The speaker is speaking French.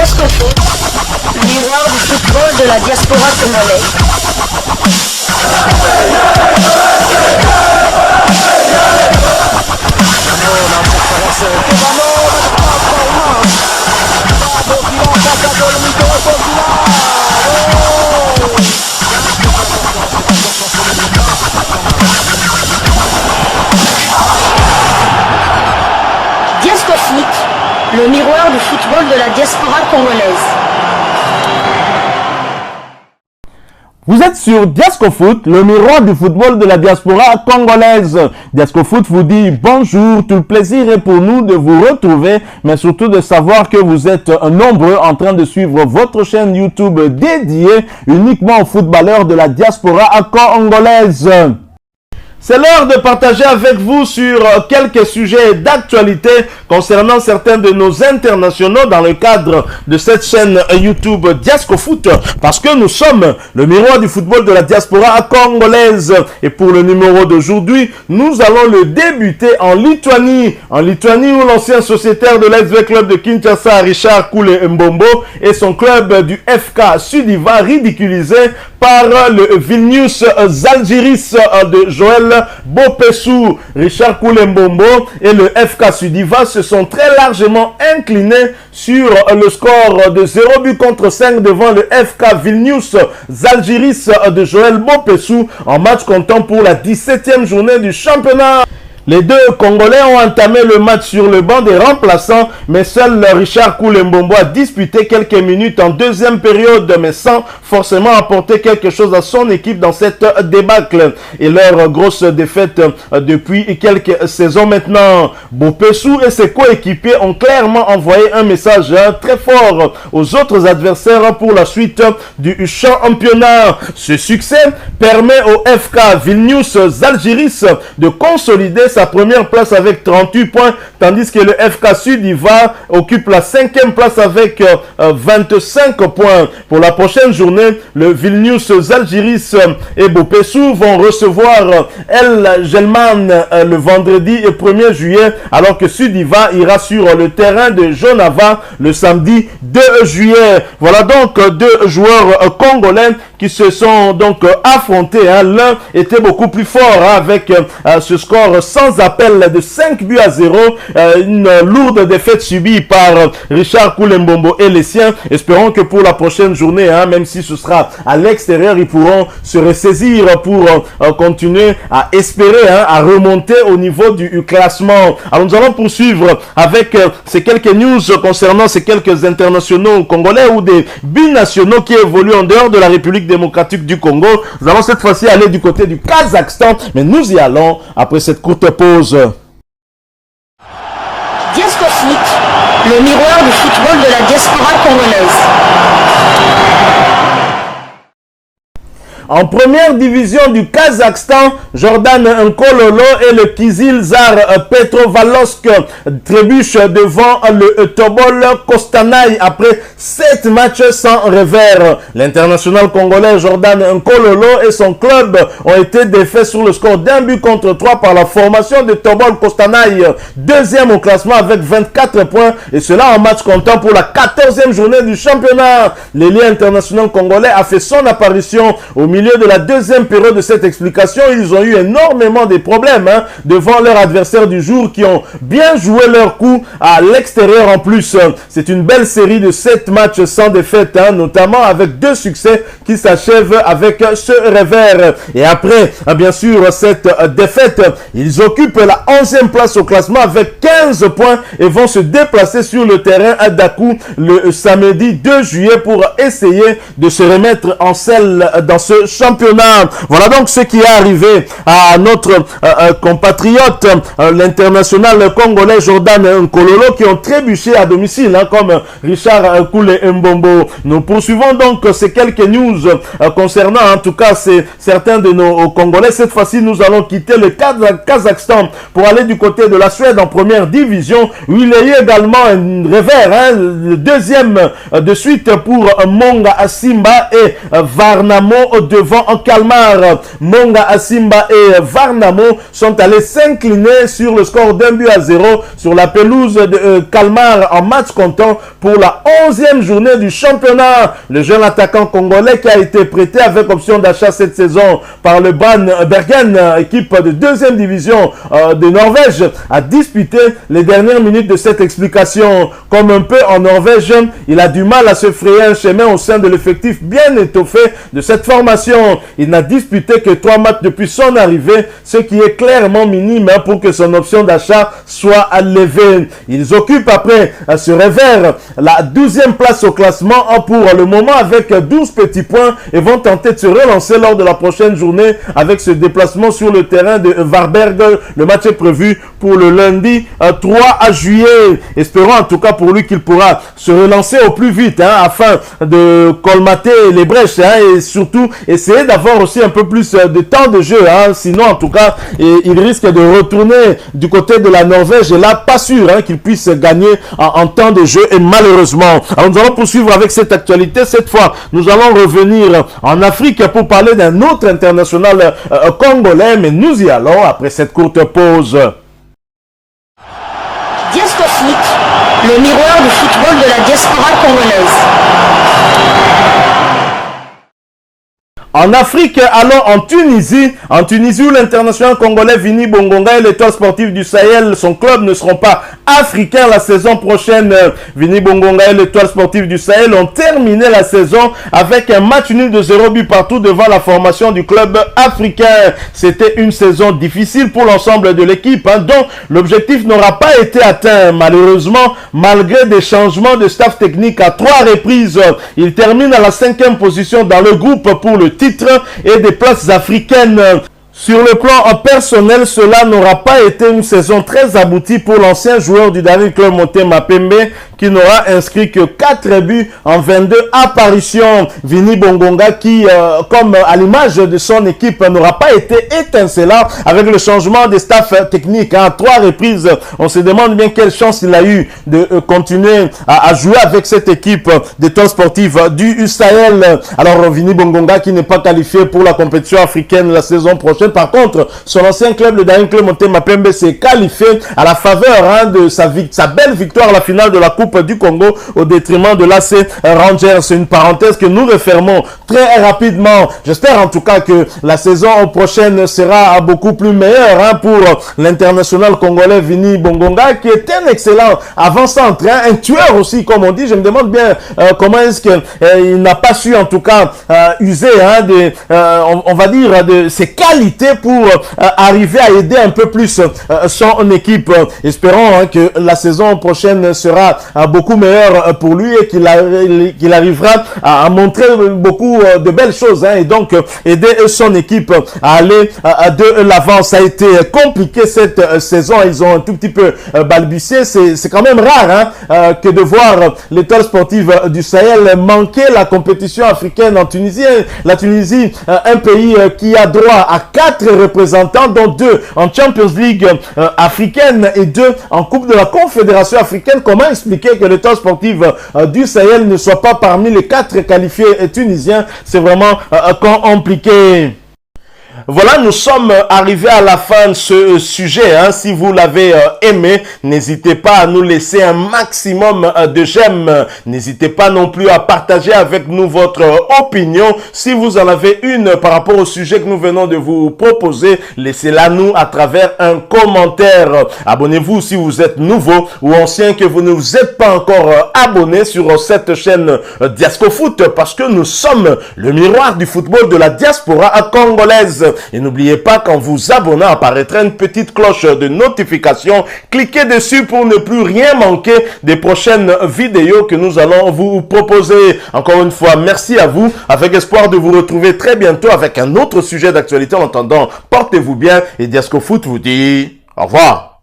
Diasco Foot, miroir du football de la diaspora congolaise. Diasco Foot, le miroir du football de la diaspora congolaise. Vous êtes sur Diasco Foot, le miroir du football de la diaspora congolaise. Diasco Foot vous dit bonjour, tout le plaisir est pour nous de vous retrouver, mais surtout de savoir que vous êtes nombreux en train de suivre votre chaîne YouTube dédiée uniquement aux footballeurs de la diaspora congolaise. C'est l'heure de partager avec vous sur quelques sujets d'actualité concernant certains de nos internationaux dans le cadre de cette chaîne YouTube Diasco Foot, parce que nous sommes le miroir du football de la diaspora congolaise. Et pour le numéro d'aujourd'hui, nous allons le débuter en Lituanie. En Lituanie où l'ancien sociétaire de l'SV Club de Kinshasa, Richard Koule Mbombo, et son club du FK Sudiva ridiculisé par le Vilnius Žalgiris de Joël Bopessou. Richard Koule Mbombo et le FK Sudiva se sont très largement inclinés sur le score de 0 but contre 5 devant le FK Vilnius Žalgiris de Joël Bopessou en match comptant pour la 17e journée du championnat. Les deux Congolais ont entamé le match sur le banc des remplaçants, mais seul Richard Koule Mbombo a disputé quelques minutes en deuxième période, mais sans forcément apporter quelque chose à son équipe dans cette débâcle. Et leur grosse défaite depuis quelques saisons maintenant. Bopessou et ses coéquipiers ont clairement envoyé un message très fort aux autres adversaires pour la suite du championnat. Ce succès permet au FK Vilnius Žalgiris de consolider sa première place avec 38 points, tandis que le FK Sudiva occupe la 5e place avec 25 points. Pour la prochaine journée, le Vilnius Žalgiris et Bopessou vont recevoir El Gelman le vendredi 1er juillet, alors que Sudiva ira sur le terrain de Jonava le samedi 2 juillet. Voilà donc deux joueurs congolais qui se sont donc affrontés. L'un était beaucoup plus fort avec ce score sans appel de 5 buts à 0. Une lourde défaite subie par Richard Koule Mbombo et les siens. Espérons que pour la prochaine journée, même si ce sera à l'extérieur, ils pourront se ressaisir pour continuer à espérer à remonter au niveau du classement. Alors nous allons poursuivre avec ces quelques news concernant ces quelques internationaux congolais ou des binationaux qui évoluent en dehors de la République démocratique du Congo. Nous allons cette fois-ci aller du côté du Kazakhstan, mais nous y allons après cette courte pause. Diasco Foot, le miroir du football de la diaspora congolaise. En première division du Kazakhstan, Jordan Nkololo et le Kizilzar Petrovalovsk trébuchent devant le Tobol Kostanay après 7 matchs sans revers. L'international congolais Jordan Nkololo et son club ont été défaits sur le score d'un but contre 3 par la formation de Tobol Kostanay, deuxième au classement avec 24 points, et cela en match comptant pour la 14e journée du championnat. L'ailier international congolais a fait son apparition au milieu de la deuxième période de cette explication. Ils ont eu énormément de problèmes devant leurs adversaires du jour qui ont bien joué leur coup à l'extérieur en plus. C'est une belle série de 7 matchs sans défaite, notamment avec 2 succès qui s'achèvent avec ce revers. Et après, bien sûr, cette défaite, ils occupent la 11e place au classement avec 15 points et vont se déplacer sur le terrain à Dakou le samedi 2 juillet pour essayer de se remettre en selle dans ce championnat. Voilà donc ce qui est arrivé à notre compatriote, l'international congolais Jordan Nkololo, qui ont trébuché à domicile, comme Richard Koule Mbombo. Nous poursuivons donc ces quelques news concernant en tout cas certains de nos Congolais. Cette fois-ci, nous allons quitter le Kazakhstan pour aller du côté de la Suède en première division, où il y a eu également un revers, le deuxième de suite pour Monga Simba et Varnamo devant en Kalmar. Monga Asimba et Varnamo sont allés s'incliner sur le score d'1-0 sur la pelouse de Kalmar en match comptant pour la 11e journée du championnat. Le jeune attaquant congolais qui a été prêté avec option d'achat cette saison par le Brann Bergen, équipe de 2e division de Norvège, a disputé les dernières minutes de cette explication. Comme un peu en Norvège, il a du mal à se frayer un chemin au sein de l'effectif bien étoffé de cette formation. Il n'a disputé que 3 matchs depuis son arrivée, ce qui est clairement minime pour que son option d'achat soit levée. Ils occupent après ce revers la 12e place au classement pour le moment avec 12 petits points et vont tenter de se relancer lors de la prochaine journée avec ce déplacement sur le terrain de Varberg. Le match est prévu pour le lundi 3 juillet. Espérons en tout cas pour lui qu'il pourra se relancer au plus vite afin de colmater les brèches et surtout essayer d'avoir aussi un peu plus de temps de jeu. Sinon en tout cas il risque de retourner du côté de la Norvège et là pas sûr qu'il puisse gagner en temps de jeu et malheureusement. Alors nous allons poursuivre avec cette actualité. Cette fois nous allons revenir en Afrique pour parler d'un autre international congolais, mais nous y allons après cette courte pause. Diascofoot, le miroir du football de la diaspora congolaise. En Afrique, allons en Tunisie où l'international congolais Vini Bongonga et l'étoile sportive du Sahel, son club, ne seront pas africains la saison prochaine. Vini Bongonga et l'étoile sportive du Sahel ont terminé la saison avec un match nul de 0 but partout devant la formation du club africain. C'était une saison difficile pour l'ensemble de l'équipe, dont l'objectif n'aura pas été atteint. Malheureusement, malgré des changements de staff technique à 3 reprises, il termine à la 5e position dans le groupe pour le titre et des places africaines. Sur le plan personnel, cela n'aura pas été une saison très aboutie pour l'ancien joueur du dernier club Motema Pembe qui n'aura inscrit que 4 buts en 22 apparitions. Vini Bongonga qui, comme à l'image de son équipe, n'aura pas été étincelant avec le changement des staffs techniques. À 3 reprises, on se demande bien quelle chance il a eu de continuer à jouer avec cette équipe d'étoiles sportives du Sahel. Alors Vini Bongonga qui n'est pas qualifié pour la compétition africaine la saison prochaine. Par contre, son ancien club, le dernier club Motema Pembe, s'est qualifié à la faveur de sa belle victoire à la finale de la Coupe du Congo au détriment de l'AC Rangers. C'est une parenthèse que nous refermons très rapidement. J'espère en tout cas que la saison prochaine sera beaucoup plus meilleure pour l'international congolais Vini Bongonga qui est un excellent avant-centre, un tueur aussi comme on dit. Je me demande bien comment est-ce qu'il n'a pas su en tout cas user on va dire de ses qualités pour arriver à aider un peu plus son équipe. Espérons que la saison prochaine sera beaucoup meilleure pour lui et qu'il arrivera à montrer beaucoup de belles choses et donc aider son équipe à aller de l'avant. Ça a été compliqué cette saison, ils ont un tout petit peu balbutié. C'est quand même rare que de voir l'étoile sportive du Sahel manquer la compétition africaine en Tunisie. La Tunisie, un pays qui a droit à 4 représentants, dont 2 en Champions League africaine et 2 en Coupe de la Confédération africaine. Comment expliquer que l'étoile sportive du Sahel ne soit pas parmi les 4 qualifiés tunisiens? C'est vraiment compliqué. Voilà, nous sommes arrivés à la fin de ce sujet. Si vous l'avez aimé, n'hésitez pas à nous laisser un maximum de j'aime. N'hésitez pas non plus à partager avec nous votre opinion. Si vous en avez une par rapport au sujet que nous venons de vous proposer, laissez-la nous à travers un commentaire. Abonnez-vous si vous êtes nouveau ou ancien que vous ne vous êtes pas encore abonné sur cette chaîne Diascofoot parce que nous sommes le miroir du football de la diaspora congolaise. Et n'oubliez pas qu'en vous abonnant apparaîtra une petite cloche de notification. Cliquez dessus pour ne plus rien manquer des prochaines vidéos que nous allons vous proposer. Encore une fois, merci à vous. Avec espoir de vous retrouver très bientôt avec un autre sujet d'actualité. En attendant, portez-vous bien et Diascofoot vous dit au revoir.